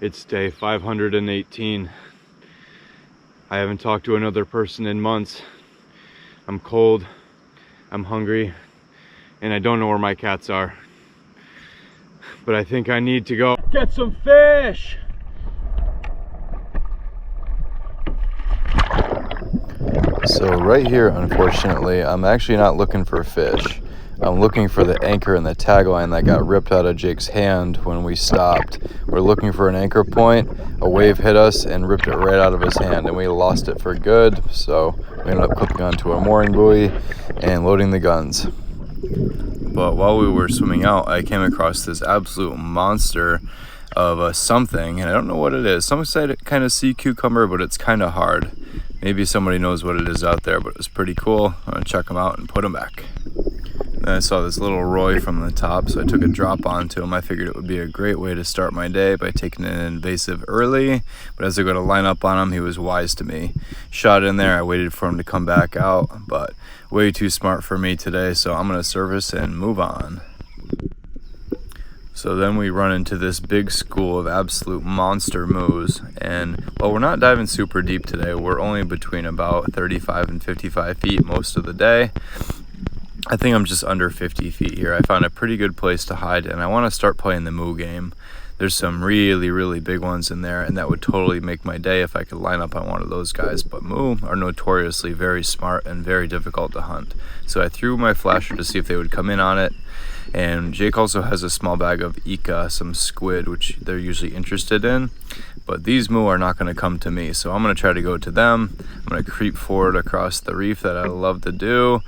It's day 518. I haven't talked to another person in months. I'm cold, I'm hungry, and I don't know where my cats are. But I think I need to go get some fish! So right here, unfortunately, I'm actually not looking for fish. I'm looking for the anchor and the tagline that got ripped out of Jake's hand when we stopped. We're looking for an anchor point. A wave hit us and ripped it right out of his hand, and we lost it for good. So we ended up clipping onto a mooring buoy and loading the guns. But while we were swimming out, I came across this absolute monster of something, and I don't know what it is. Some say it kind of sea cucumber, but it's kind of hard. Maybe somebody knows what it is out there, but it was pretty cool. I'm gonna check them out and put them back. Then I saw this little Roy from the top, so I took a drop onto him. I figured it would be a great way to start my day by taking an invasive early, but as I go to line up on him, he was wise to me. Shot in there, I waited for him to come back out, but way too smart for me today, so I'm gonna service and move on. So then we run into this big school of absolute monster moose, and while we're not diving super deep today, we're only between about 35 and 55 feet most of the day. I think I'm just under 50 feet here. I found a pretty good place to hide, and I want to start playing the moo game. There's some really big ones in there, and that would totally make my day if I could line up on one of those guys. But moo are notoriously very smart and very difficult to hunt. So I threw my flasher to see if they would come in on it. And Jake also has a small bag of Ika, some squid, which they're usually interested in. But these moo are not going to come to me, so I'm going to try to go to them. I'm going to creep forward across the reef that I love to do.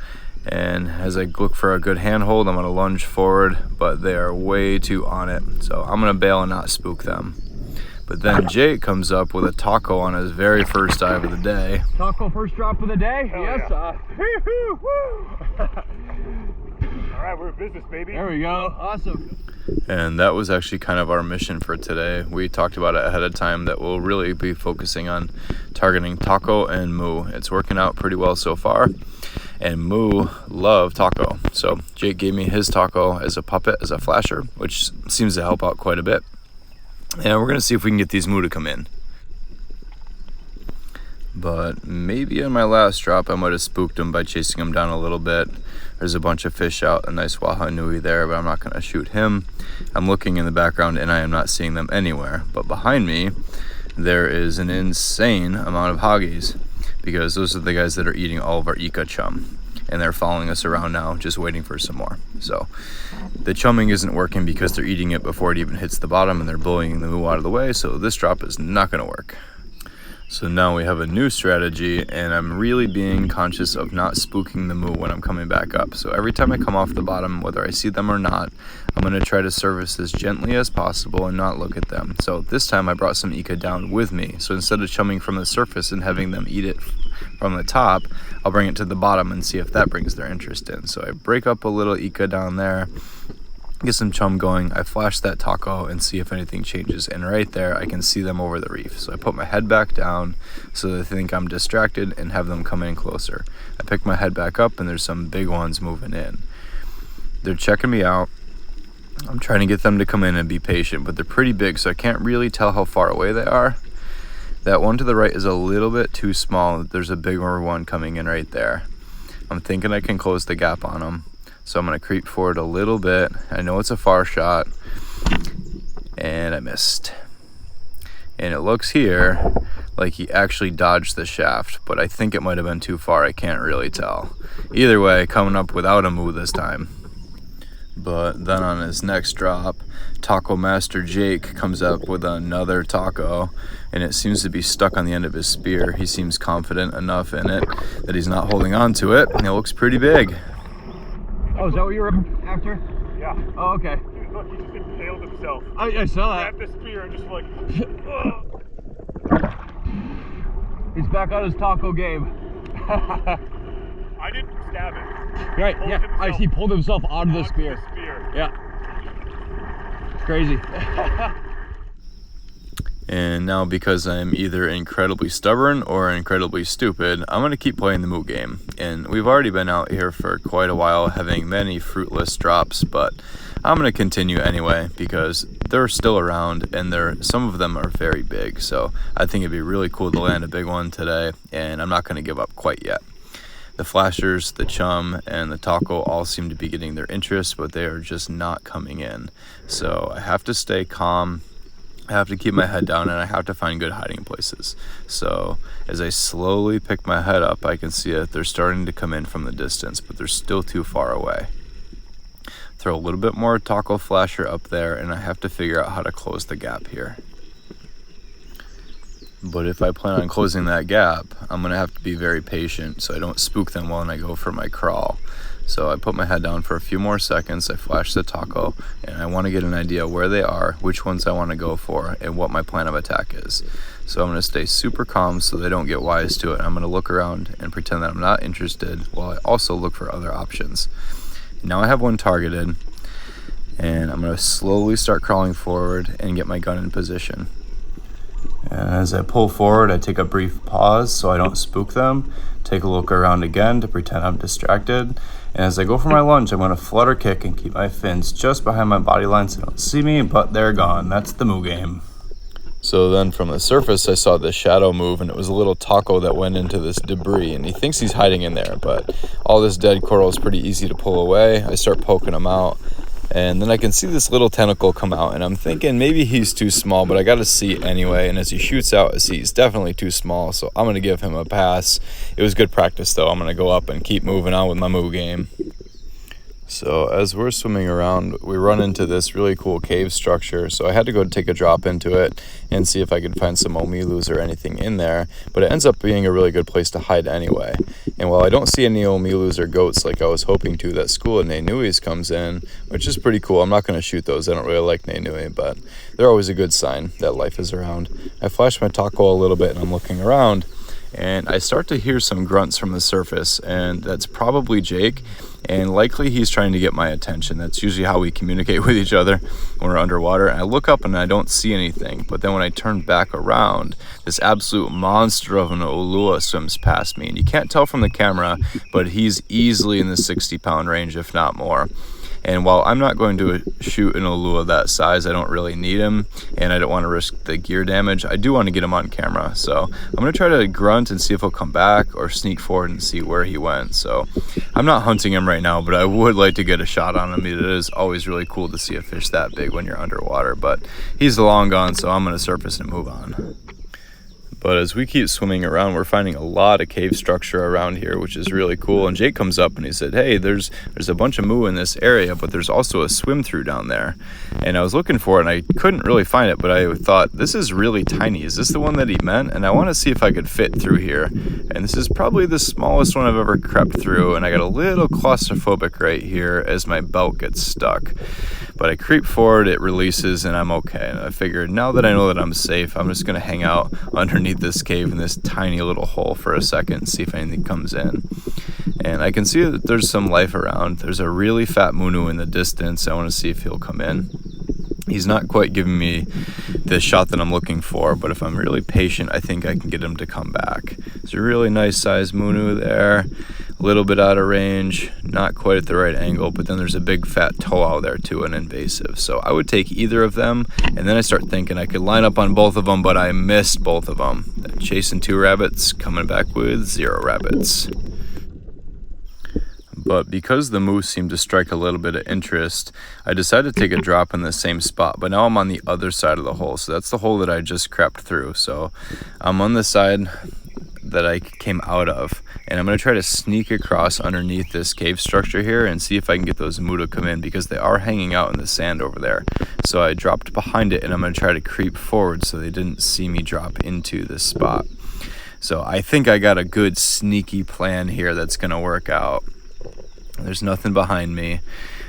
And as I look for a good handhold, I'm going to lunge forward, but they are way too on it. So I'm going to bail and not spook them. But then Jake comes up with a tako on his very first dive of the day. Tako first drop of the day? Hell yes. Yeah. All right, we're in business, baby. There we go. Awesome. And that was actually kind of our mission for today. We talked about it ahead of time that we'll really be focusing on targeting tako and moo. It's working out pretty well so far. And moo love tako. So Jake gave me his tako as a puppet, as a flasher, which seems to help out quite a bit. And we're gonna see if we can get these moo to come in. But maybe in my last drop, I might have spooked him by chasing him down a little bit. There's a bunch of fish out, a nice wahanui there, but I'm not gonna shoot him. I'm looking in the background and I am not seeing them anywhere. But behind me, there is an insane amount of hoggies, because those are the guys that are eating all of our Ika chum. And they're following us around now, just waiting for some more. So the chumming isn't working because they're eating it before it even hits the bottom, and they're bullying the moo out of the way, so this drop is not gonna work. So now we have a new strategy, and I'm really being conscious of not spooking the moo when I'm coming back up. So every time I come off the bottom, whether I see them or not, I'm gonna try to service as gently as possible and not look at them. So this time I brought some Ika down with me. So instead of chumming from the surface and having them eat it from the top, I'll bring it to the bottom and see if that brings their interest in. So I break up a little Ika down there, get some chum going, I flash that tako and see if anything changes, and right there I can see them over the reef. So I put my head back down so they think I'm distracted and have them come in closer. I pick my head back up and there's some big ones moving in. They're checking me out. I'm trying to get them to come in and be patient, but they're pretty big, so I can't really tell how far away they are. That one to the right is a little bit too small. There's a bigger one coming in right there. I'm thinking I can close the gap on them. So I'm gonna creep forward a little bit. I know it's a far shot, and I missed. And it looks here like he actually dodged the shaft, but I think it might have been too far. I can't really tell. Either way, coming up without a moo this time. But then on his next drop, Tako Master Jake comes up with another tako, and it seems to be stuck on the end of his spear. He seems confident enough in it that he's not holding on to it, and it looks pretty big. Oh, is that what you were after? Yeah. Oh, okay. Dude, look, he just impaled himself. I saw that. Grabbed the spear and just like, He's back on his tako game. I didn't stab it. Right, yeah. He pulled himself out of the spear. Yeah. It's crazy. And now, because I'm either incredibly stubborn or incredibly stupid, I'm going to keep playing the moo game. And we've already been out here for quite a while, having many fruitless drops, but I'm going to continue anyway because they're still around and some of them are very big. So I think it'd be really cool to land a big one today, and I'm not going to give up quite yet. The flashers, the chum, and the tako all seem to be getting their interest, but they are just not coming in. So I have to stay calm. I have to keep my head down, and I have to find good hiding places. So as I slowly pick my head up, I can see that they're starting to come in from the distance, but they're still too far away. Throw a little bit more tako flasher up there, and I have to figure out how to close the gap here. But if I plan on closing that gap, I'm going to have to be very patient so I don't spook them when I go for my crawl. So I put my head down for a few more seconds, I flash the tako, and I want to get an idea where they are, which ones I want to go for, and what my plan of attack is. So I'm going to stay super calm so they don't get wise to it. I'm going to look around and pretend that I'm not interested while I also look for other options. Now I have one targeted, and I'm going to slowly start crawling forward and get my gun in position. And as I pull forward, I take a brief pause so I don't spook them, take a look around again to pretend I'm distracted, and as I go for my lunge, I'm going to flutter kick and keep my fins just behind my body line so they don't see me, but they're gone. That's the moo game. So then from the surface, I saw this shadow move, and it was a little tako that went into this debris, and he thinks he's hiding in there, but all this dead coral is pretty easy to pull away. I start poking him out. And then I can see this little tentacle come out, and I'm thinking maybe he's too small, but I got to see it anyway. And as he shoots out, I see he's definitely too small, so I'm going to give him a pass. It was good practice, though. I'm going to go up and keep moving on with my moo game. So as we're swimming around, we run into this really cool cave structure. So I had to go take a drop into it and see if I could find some omilus or anything in there. But it ends up being a really good place to hide anyway. And while I don't see any omilus or goats like I was hoping to, that school of Neinuis comes in, which is pretty cool. I'm not going to shoot those. I don't really like Neinui, but they're always a good sign that life is around. I flash my tako a little bit and I'm looking around, and I start to hear some grunts from the surface, and that's probably Jake, and likely he's trying to get my attention. That's usually how we communicate with each other when we're underwater. And I look up and I don't see anything, but then when I turn back around, this absolute monster of an ulua swims past me, and you can't tell from the camera, but he's easily in the 60-pound range, if not more. And while I'm not going to shoot an ulua that size, I don't really need him, and I don't want to risk the gear damage. I do want to get him on camera, so I'm going to try to grunt and see if he'll come back, or sneak forward and see where he went. So I'm not hunting him right now, but I would like to get a shot on him. It is always really cool to see a fish that big when you're underwater, but he's long gone, so I'm going to surface and move on. But as we keep swimming around, we're finding a lot of cave structure around here, which is really cool. And Jake comes up and he said, hey, there's a bunch of moo in this area, but there's also a swim through down there. And I was looking for it and I couldn't really find it, but I thought, this is really tiny. Is this the one that he meant? And I want to see if I could fit through here. And this is probably the smallest one I've ever crept through. And I got a little claustrophobic right here as my belt gets stuck. But I creep forward, it releases, and I'm okay. And I figured, now that I know that I'm safe, I'm just going to hang out underneath this cave in this tiny little hole for a second and see if anything comes in. And I can see that there's some life around. There's a really fat munu in the distance. I want to see if he'll come in. He's not quite giving me the shot that I'm looking for, but if I'm really patient, I think I can get him to come back. There's a really nice sized munu there, a little bit out of range, not quite at the right angle, but then there's a big fat toe out there too, an invasive. So I would take either of them, and then I start thinking I could line up on both of them, but I missed both of them. Chasing 2 rabbits, coming back with 0 rabbits. But because the moose seemed to strike a little bit of interest, I decided to take a drop in the same spot, but now I'm on the other side of the hole. So that's the hole that I just crept through. So I'm on the side that I came out of, and I'm going to try to sneak across underneath this cave structure here and see if I can get those moo to come in, because they are hanging out in the sand over there. So I dropped behind it, and I'm going to try to creep forward so they didn't see me drop into this spot. So I think I got a good sneaky plan here that's going to work out. There's nothing behind me,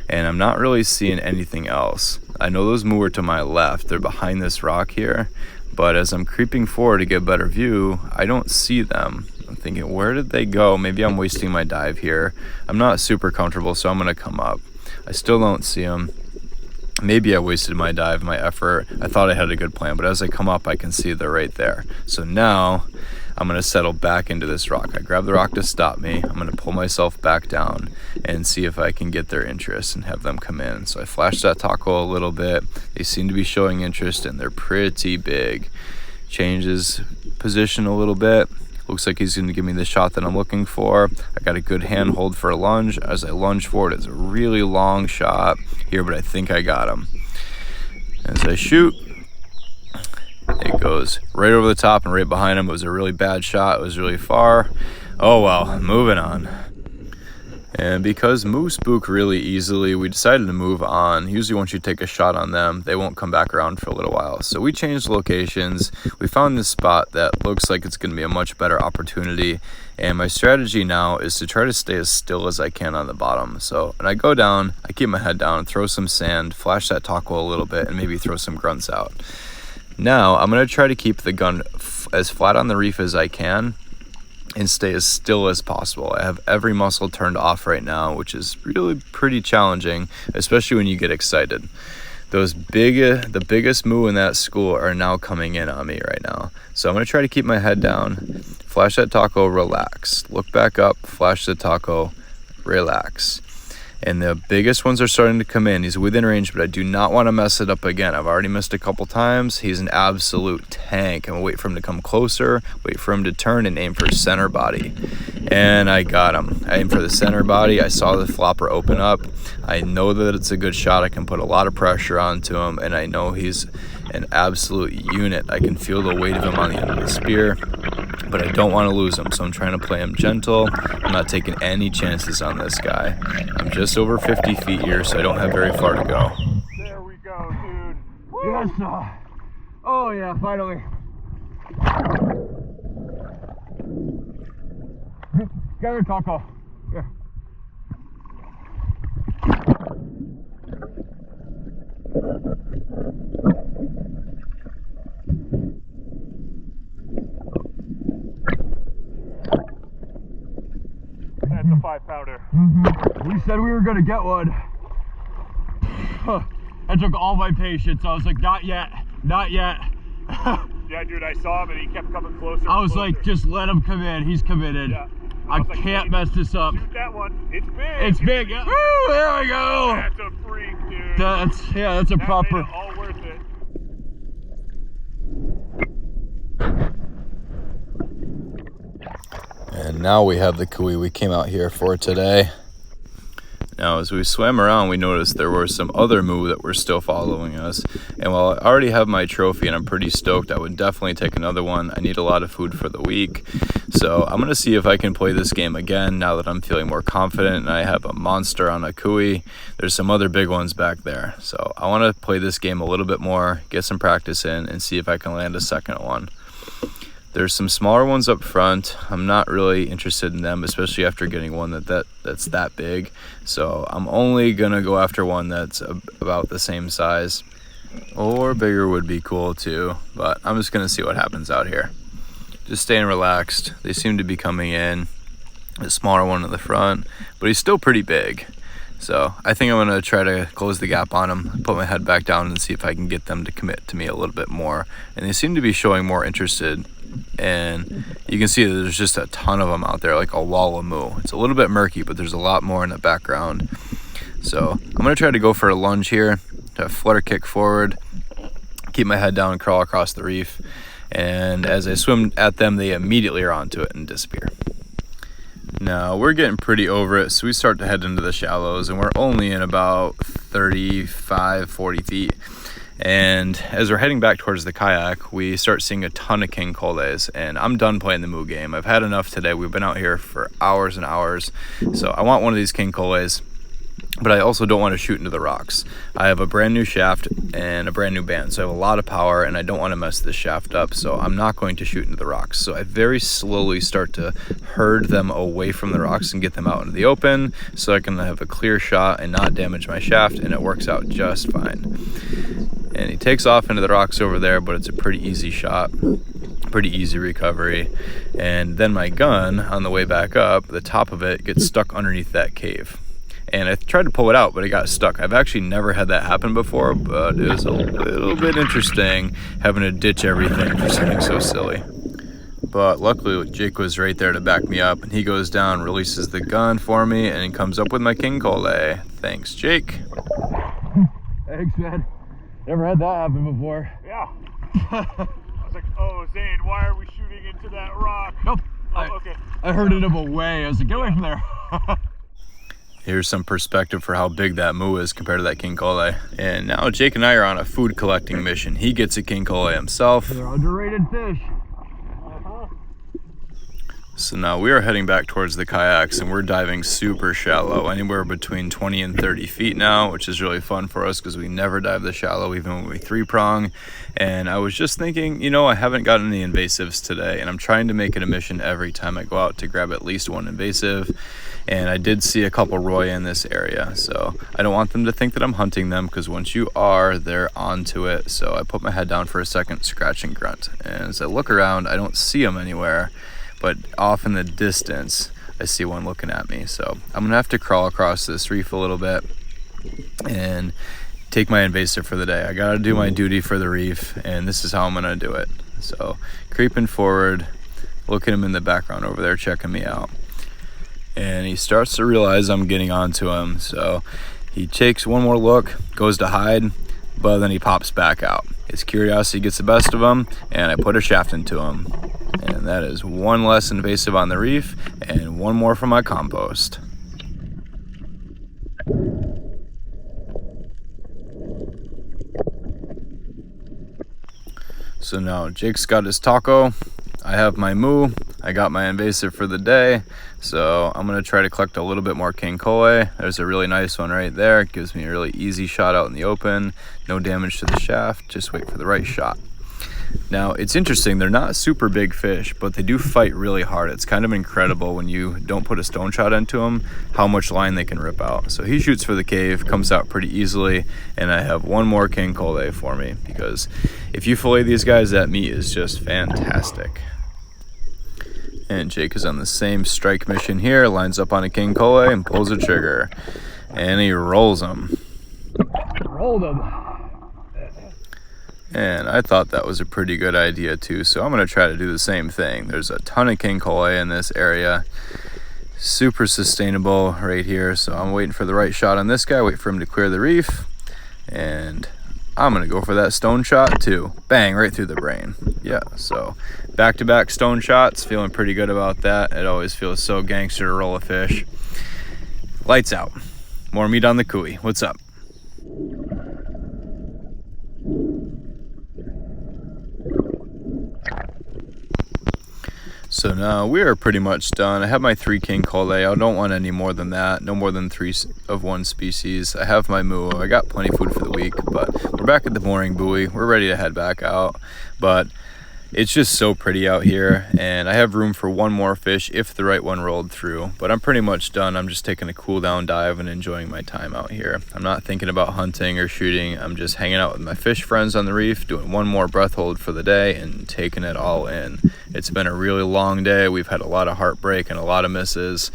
and I'm not really seeing anything else. I know those moo are to my left. They're behind this rock here, but as I'm creeping forward to get a better view, I don't see them. I'm thinking, where did they go? Maybe I'm wasting my dive here. I'm not super comfortable, so I'm going to come up. I still don't see them. Maybe I wasted my dive, my effort. I thought I had a good plan, but as I come up, I can see they're right there. So now I'm gonna settle back into this rock. I grab the rock to stop me. I'm gonna pull myself back down and see if I can get their interest and have them come in. So I flash that tako a little bit. They seem to be showing interest and they're pretty big. Changes position a little bit. Looks like he's gonna give me the shot that I'm looking for. I got a good handhold for a lunge. As I lunge forward, it's a really long shot here, but I think I got him. As I shoot, it goes right over the top and right behind him. It was a really bad shot. It was really far. Oh well, moving on. And because moose spook really easily, we decided to move on. Usually once you take a shot on them, they won't come back around for a little while. So we changed locations. We found this spot that looks like it's going to be a much better opportunity. And my strategy now is to try to stay as still as I can on the bottom. So when I go down, I keep my head down, throw some sand, flash that tako a little bit, and maybe throw some grunts out. Now I'm going to try to keep the gun as flat on the reef as I can and stay as still as possible. I have every muscle turned off right now, which is really pretty challenging, especially when you get excited. The biggest moo in that school are now coming in on me right now. So I'm gonna try to keep my head down, flash that tako, relax. Look back up, flash the tako, relax. And the biggest ones are starting to come in. He's within range, but I do not want to mess it up again. I've already missed a couple times. He's an absolute tank. I'm gonna wait for him to come closer, wait for him to turn and aim for center body. And I got him. I aimed for the center body. I saw the flopper open up. I know that it's a good shot. I can put a lot of pressure onto him, and I know he's an absolute unit. I can feel the weight of him on the end of the spear, but I don't want to lose him, so I'm trying to play him gentle. I'm not taking any chances on this guy. I'm just over 50 feet here, so I don't have very far to go. There we go, dude. Yes. Oh yeah, finally. Get your tako. Here. That's a 5-pounder. We said we were gonna get one. That took all my patience. I was like, not yet, not yet. Yeah, dude, I saw him and he kept coming closer. I was closer. like, just let him come in. He's committed. Yeah. I was like, can't hey, mess this up. Shoot that one. It's big. It's big. Woo, there we go. That's a freak, dude. That's a that proper. Made it all worth it. And now we have the kui we came out here for today. Now, as we swam around, we noticed there were some other moo that were still following us. And while I already have my trophy and I'm pretty stoked, I would definitely take another one. I need a lot of food for the week. So I'm going to see if I can play this game again now that I'm feeling more confident and I have a monster on a kui. There's some other big ones back there. So I want to play this game a little bit more, get some practice in, and see if I can land a second one. There's some smaller ones up front. I'm not really interested in them, especially after getting one that's that big. So I'm only gonna go after one that's about the same size, or bigger would be cool too, but I'm just gonna see what happens out here. Just staying relaxed. They seem to be coming in. A smaller one in the front, but he's still pretty big. So I think I'm gonna try to close the gap on him, put my head back down and see if I can get them to commit to me a little bit more. And they seem to be showing more interested. And you can see that there's just a ton of them out there, like a wall of moo. It's a little bit murky, but there's a lot more in the background. So I'm gonna try to go for a lunge here, to flutter kick forward, keep my head down and crawl across the reef. And as I swim at them, they immediately are onto it and disappear. Now we're getting pretty over it, so we start to head into the shallows, and we're only in about 35-40 feet. And as we're heading back towards the kayak, we start seeing a ton of king coles, and I'm done playing the moo game. I've had enough today. We've been out here for hours and hours, so I want one of these king coles, but I also don't want to shoot into the rocks. I have a brand new shaft and a brand new band, so I have a lot of power, and I don't want to mess this shaft up, so I'm not going to shoot into the rocks. So I very slowly start to herd them away from the rocks and get them out into the open so I can have a clear shot and not damage my shaft, and it works out just fine. And he takes off into the rocks over there, but it's a pretty easy shot, pretty easy recovery. And then my gun, on the way back up, the top of it gets stuck underneath that cave. And I tried to pull it out, but it got stuck. I've actually never had that happen before, but it was a little bit interesting having to ditch everything for something so silly. But luckily Jake was right there to back me up, and he goes down, releases the gun for me, and he comes up with my king cole. Thanks, Jake. Thanks, man. Never had that happen before. Yeah. I was like, oh, Zane, why are we shooting into that rock? Nope. Oh, okay. I heard it away. I was like, get away from there. Here's some perspective for how big that moo is compared to that king cole. And now Jake and I are on a food collecting mission. He gets a king cole himself. They're underrated fish. So now we are heading back towards the kayaks, and we're diving super shallow, anywhere between 20 and 30 feet now, which is really fun for us because we never dive the shallow even when we 3-prong. And I was just thinking, you know, I haven't gotten any invasives today, and I'm trying to make it a mission every time I go out to grab at least one invasive. And I did see a couple roy in this area, so I don't want them to think that I'm hunting them, because once you are, they're onto it. So I put my head down for a second, scratch and grunt, and as I look around, I don't see them anywhere. But off in the distance, I see one looking at me. So I'm gonna have to crawl across this reef a little bit and take my invasive for the day. I gotta do my duty for the reef, and this is how I'm gonna do it. So creeping forward, look at him in the background over there checking me out. And he starts to realize I'm getting onto him. So he takes one more look, goes to hide, but then he pops back out. His curiosity gets the best of him, and I put a shaft into him. And that is one less invasive on the reef and one more from my compost. So now Jake's got his taco, I have my moo, I got my invasive for the day. So I'm gonna try to collect a little bit more king cole. There's a really nice one right there. It gives me a really easy shot out in the open. No damage to the shaft, just wait for the right shot. Now, it's interesting, they're not super big fish, but they do fight really hard. It's kind of incredible when you don't put a stone shot into them, how much line they can rip out. So he shoots for the cave, comes out pretty easily, and I have one more king cole for me, because if you fillet these guys, that meat is just fantastic. And Jake is on the same strike mission here, lines up on a king cole and pulls the trigger, and he rolls him. Rolled him. And I thought that was a pretty good idea too, so I'm going to try to do the same thing. There's a ton of king cole in this area. Super sustainable right here, so I'm waiting for the right shot on this guy, wait for him to clear the reef, and I'm going to go for that stone shot too. Bang, right through the brain. Yeah, so back-to-back stone shots, feeling pretty good about that. It always feels so gangster to roll a fish. Lights out. More meat on the cooey. What's up? So now we are pretty much done. I have my 3 king cole. I don't want any more than that. No more than 3 of one species. I have my moo. I got plenty of food for the week, but we're back at the mooring buoy. We're ready to head back out, but it's just so pretty out here, and I have room for one more fish if the right one rolled through, but I'm pretty much done. I'm just taking a cool down dive and enjoying my time out here. I'm not thinking about hunting or shooting. I'm just hanging out with my fish friends on the reef, doing one more breath hold for the day and taking it all in. It's been a really long day. We've had a lot of heartbreak and a lot of misses,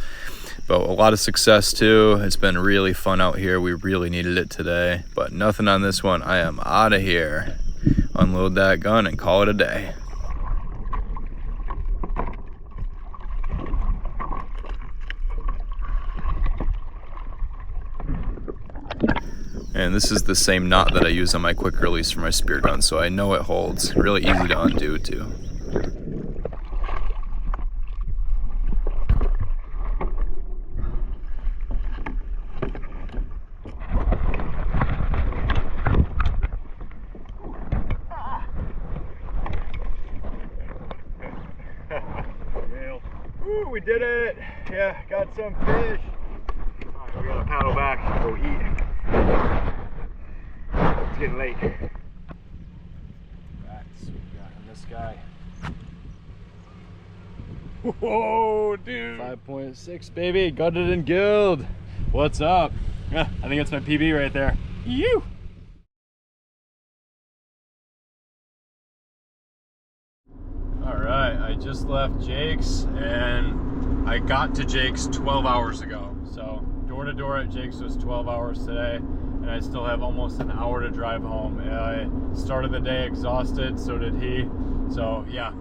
but a lot of success too. It's been really fun out here. We really needed it today, but nothing on this one. I am out of here. Unload that gun and call it a day. And this is the same knot that I use on my quick release for my spear gun, so I know it holds. Really easy to undo too. Woo, we did it! Yeah, got some fish. Alright, we gotta paddle back and go eat. It's getting late. That's what we got on this guy. Whoa, dude! 5.6, baby, gutted and gilled. What's up? Yeah, I think that's my PB right there. You. All right, I just left Jake's, and I got to Jake's 12 hours ago. So door to door at Jake's was 12 hours today, and I still have almost an hour to drive home. I started the day exhausted, so did he. So yeah,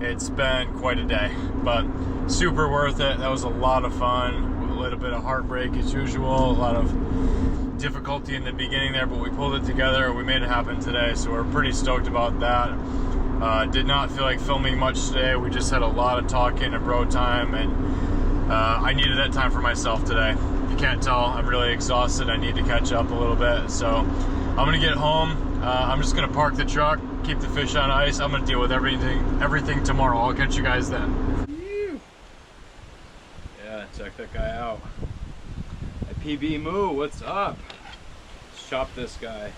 it's been quite a day, but super worth it. That was a lot of fun. A little bit of heartbreak as usual, a lot of difficulty in the beginning there, but we pulled it together. We made it happen today, so we're pretty stoked about that. Did not feel like filming much today. We just had a lot of talking and bro time, and I needed that time for myself today. If you can't tell, I'm really exhausted. I need to catch up a little bit, so I'm gonna get home. I'm just gonna park the truck, keep the fish on ice. I'm gonna deal with everything tomorrow. I'll catch you guys then. Yeah, check that guy out. PB Moo, what's up? Let's chop this guy.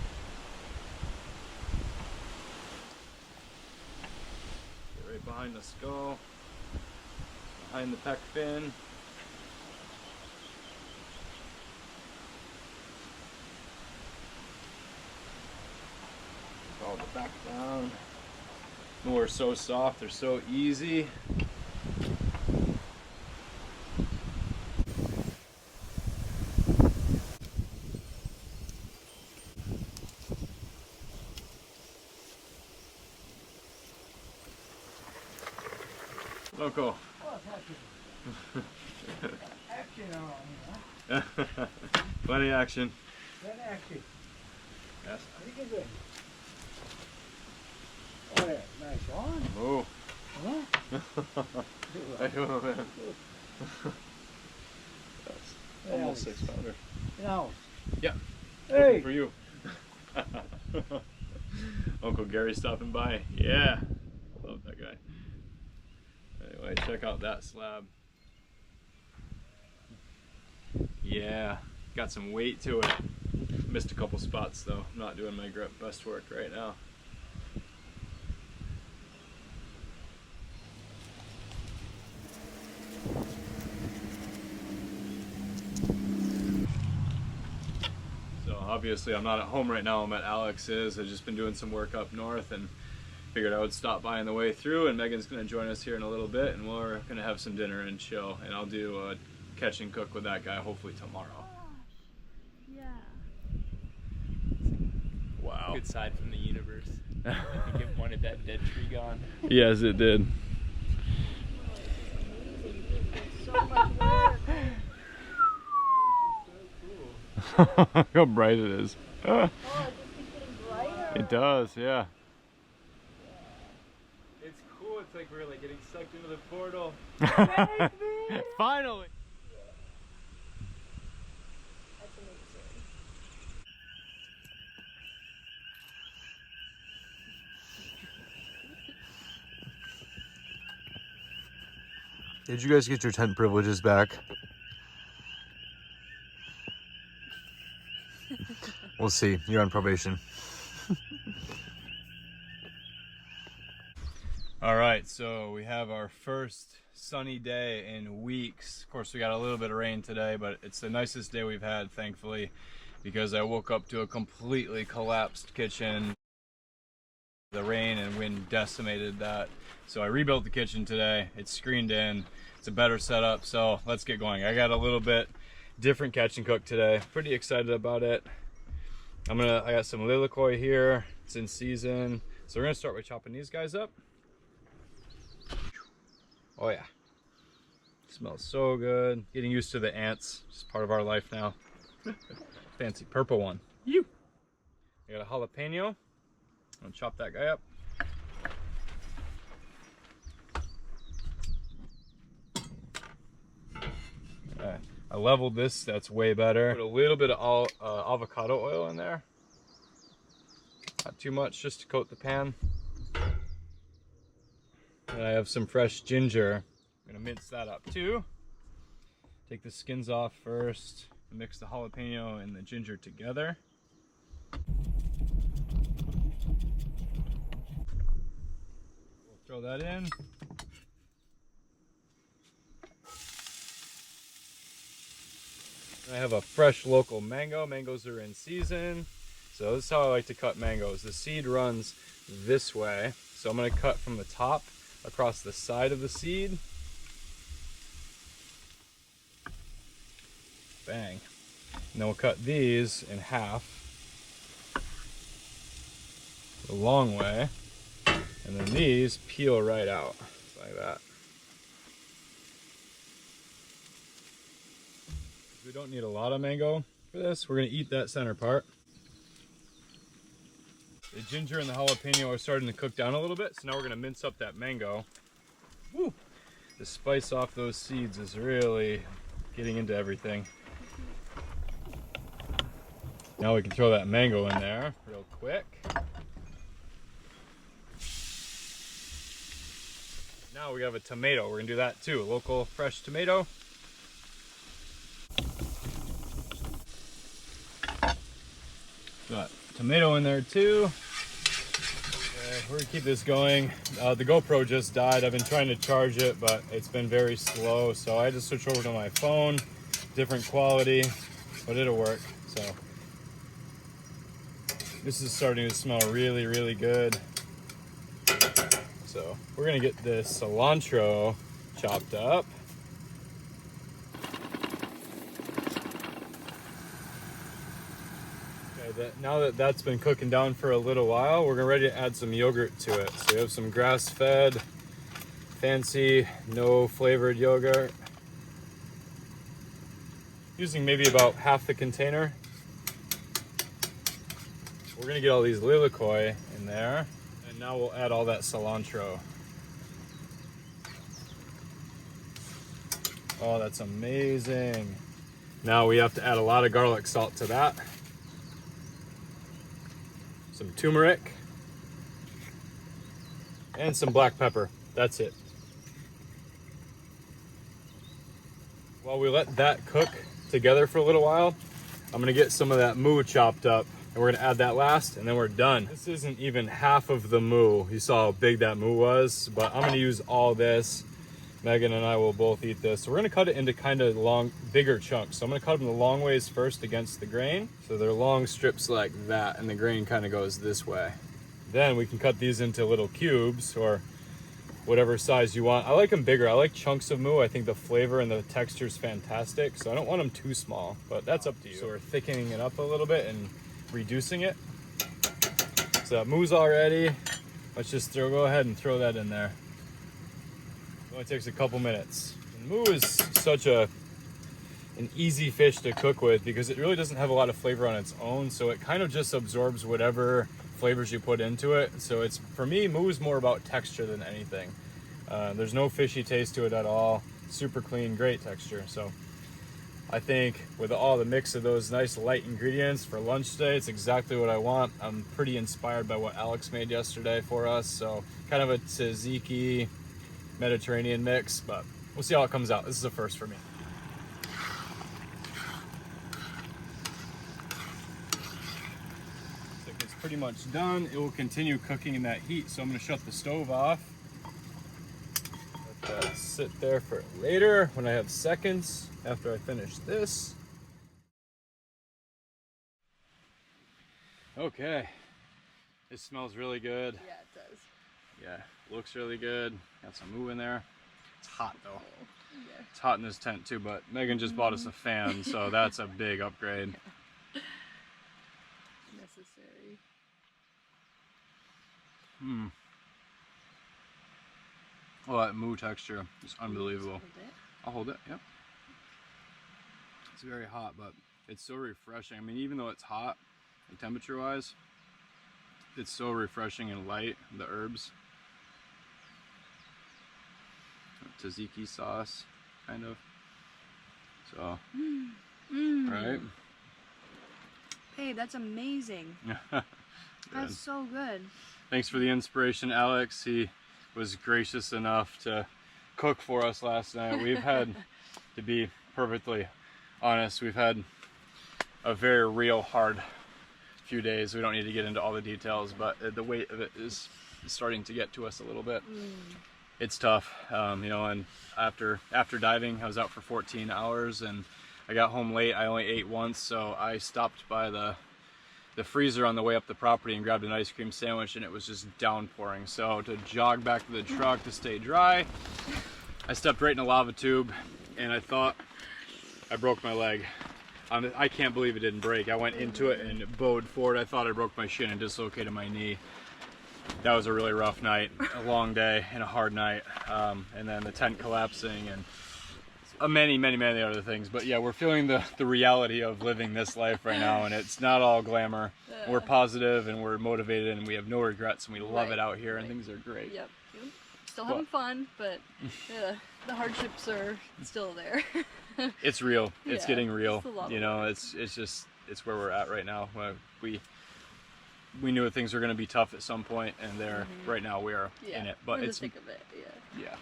Get right behind the skull, behind the pec fin. All the back down. More are so soft, they're so easy. Loco. Action around here, huh? Plenty action. That action. Yes. What are you doing? Oh yeah, nice on. Oh. Huh? I don't know, man. That's almost 6 pounder. Now. Yeah. Hey. Looking for you. Uncle Gary stopping by. Yeah. Love that guy. Anyway, check out that slab. Yeah, got some weight to it. Missed a couple spots though. I'm not doing my best work right now. So obviously I'm not at home right now. I'm at Alex's. I've just been doing some work up north and figured I would stop by on the way through, and Megan's going to join us here in a little bit, and we're going to have some dinner and chill, and I'll do a catch and cook with that guy hopefully tomorrow. Yeah. Wow. Good side from the universe. I think it wanted that dead tree gone. Yes, it did. So much work. Look how bright it is. Oh, it just keeps getting brighter. It does, yeah. It's cool. It's like we're like getting sucked into the portal. Finally. That's amazing. Did you guys get your tent privileges back? We'll see. You're on probation. All right, so we have our first sunny day in weeks. Of course, we got a little bit of rain today, but it's the nicest day we've had, thankfully, because I woke up to a completely collapsed kitchen. The rain and wind decimated that. So I rebuilt the kitchen today. It's screened in. It's a better setup, so let's get going. I got a little bit different catch and cook today. Pretty excited about it. I got some lilikoi here. It's in season. So we're gonna start by chopping these guys up. Oh yeah. Smells so good. Getting used to the ants. Just part of our life now. Fancy purple one. You. I got a jalapeno. I'm gonna chop that guy up. Okay. I leveled this, that's way better. Put a little bit of avocado oil in there. Not too much, just to coat the pan. And I have some fresh ginger. I'm gonna mince that up too. Take the skins off first. Mix the jalapeno and the ginger together. We'll throw that in. I have a fresh local mango. Mangoes are in season. So this is how I like to cut mangoes. The seed runs this way. So I'm gonna cut from the top across the side of the seed. Bang. And then we'll cut these in half. The long way. And then these peel right out like that. We don't need a lot of mango for this. We're gonna eat that center part. The ginger and the jalapeno are starting to cook down a little bit, so now we're gonna mince up that mango. Woo! The spice off those seeds is really getting into everything. Now we can throw that mango in there real quick. Now we have a tomato. We're gonna do that too. A local fresh tomato. Got tomato in there too. Okay, we're gonna keep this going. The GoPro just died. I've been trying to charge it, but it's been very slow. So I had to switch over to my phone. Different quality, but it'll work. So this is starting to smell really, really good. So we're gonna get this cilantro chopped up. Okay, now that that's been cooking down for a little while, we're ready to add some yogurt to it. So we have some grass-fed, fancy, no flavored yogurt. Using maybe about half the container. We're gonna get all these lilikoi in there. And now we'll add all that cilantro. Oh, that's amazing. Now we have to add a lot of garlic salt to that. Some turmeric. And some black pepper. That's it. While we let that cook together for a little while, I'm gonna get some of that moo chopped up. And we're gonna add that last, and then we're done. This isn't even half of the moo. You saw how big that moo was, but I'm gonna use all this. Megan and I will both eat this. So we're gonna cut it into kind of long, bigger chunks. So I'm gonna cut them the long ways first against the grain. So they're long strips like that, and the grain kind of goes this way. Then we can cut these into little cubes, or whatever size you want. I like them bigger. I like chunks of moo. I think the flavor and the texture is fantastic. So I don't want them too small, but that's up to you. So we're thickening it up a little bit and reducing it. So that moo's all ready. Let's just go ahead and throw that in there. It only takes a couple minutes. And moo is such an easy fish to cook with because it really doesn't have a lot of flavor on its own. So it kind of just absorbs whatever flavors you put into it. So it's, for me, moo is more about texture than anything. There's no fishy taste to it at all. Super clean, great texture. So I think with all the mix of those nice light ingredients for lunch today, it's exactly what I want. I'm pretty inspired by what Alex made yesterday for us. So kind of a tzatziki Mediterranean mix, but we'll see how it comes out. This is a first for me. So it's pretty much done. It will continue cooking in that heat. So I'm gonna shut the stove off. Let that sit there for later when I have seconds. After I finish this. Okay, this smells really good. Yeah, it does. Yeah, looks really good. Got some moo in there. It's hot though. Yeah. It's hot in this tent too, but Megan just bought us a fan, so that's a big upgrade. Necessary. Oh, that moo texture is unbelievable. Hold it. I'll hold it, yep. It's very hot, but it's so refreshing. I mean, even though it's hot, like temperature-wise, it's so refreshing and light, the herbs. Tzatziki sauce, kind of. So, right? Hey, that's amazing. That's so good. Thanks for the inspiration, Alex. He was gracious enough to cook for us last night. We've had, to be perfectly honest, we've had a very real hard few days. We don't need to get into all the details, but the weight of it is starting to get to us a little bit. It's tough, you know, and after diving, I was out for 14 hours and I got home late. I only ate once, so I stopped by the freezer on the way up the property and grabbed an ice cream sandwich, and it was just downpouring. So to jog back to the truck to stay dry, I stepped right in a lava tube and I thought I broke my leg. I can't believe it didn't break. I went into it and it bowed forward. I thought I broke my shin and dislocated my knee. that was a really rough night, a long day and a hard night, and then the tent collapsing and many other things. But yeah, we're feeling the reality of living this life right now, and it's not all glamour. We're positive and we're motivated and we have no regrets and we love it out here and things are great. Yep. Still having fun, but the hardships are still there. It's real. It's Yeah, getting real. it's a lot You of know, it's where we're at right now. We knew things were going to be tough at some point, and right now we are in it. But we're in it's the thick of it. yeah.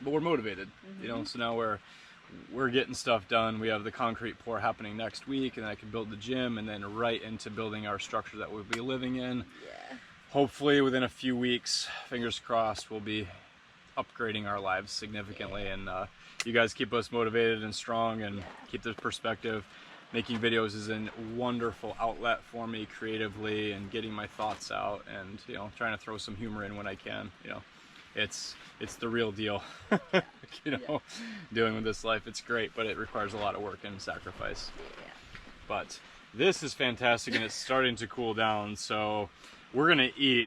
But we're motivated. You know, so now we're getting stuff done. We have the concrete pour happening next week, and I can build the gym, and then right into building our structure that we'll be living in. Yeah. Hopefully within a few weeks, fingers crossed, we'll be upgrading our lives significantly. And you guys keep us motivated and strong and keep this perspective. Making videos is a wonderful outlet for me creatively and getting my thoughts out, and you know, trying to throw some humor in when I can. You know, it's the real deal. You know, doing with this life, it's great, but it requires a lot of work and sacrifice. Yeah. But this is fantastic, and it's starting to cool down, so we're gonna eat.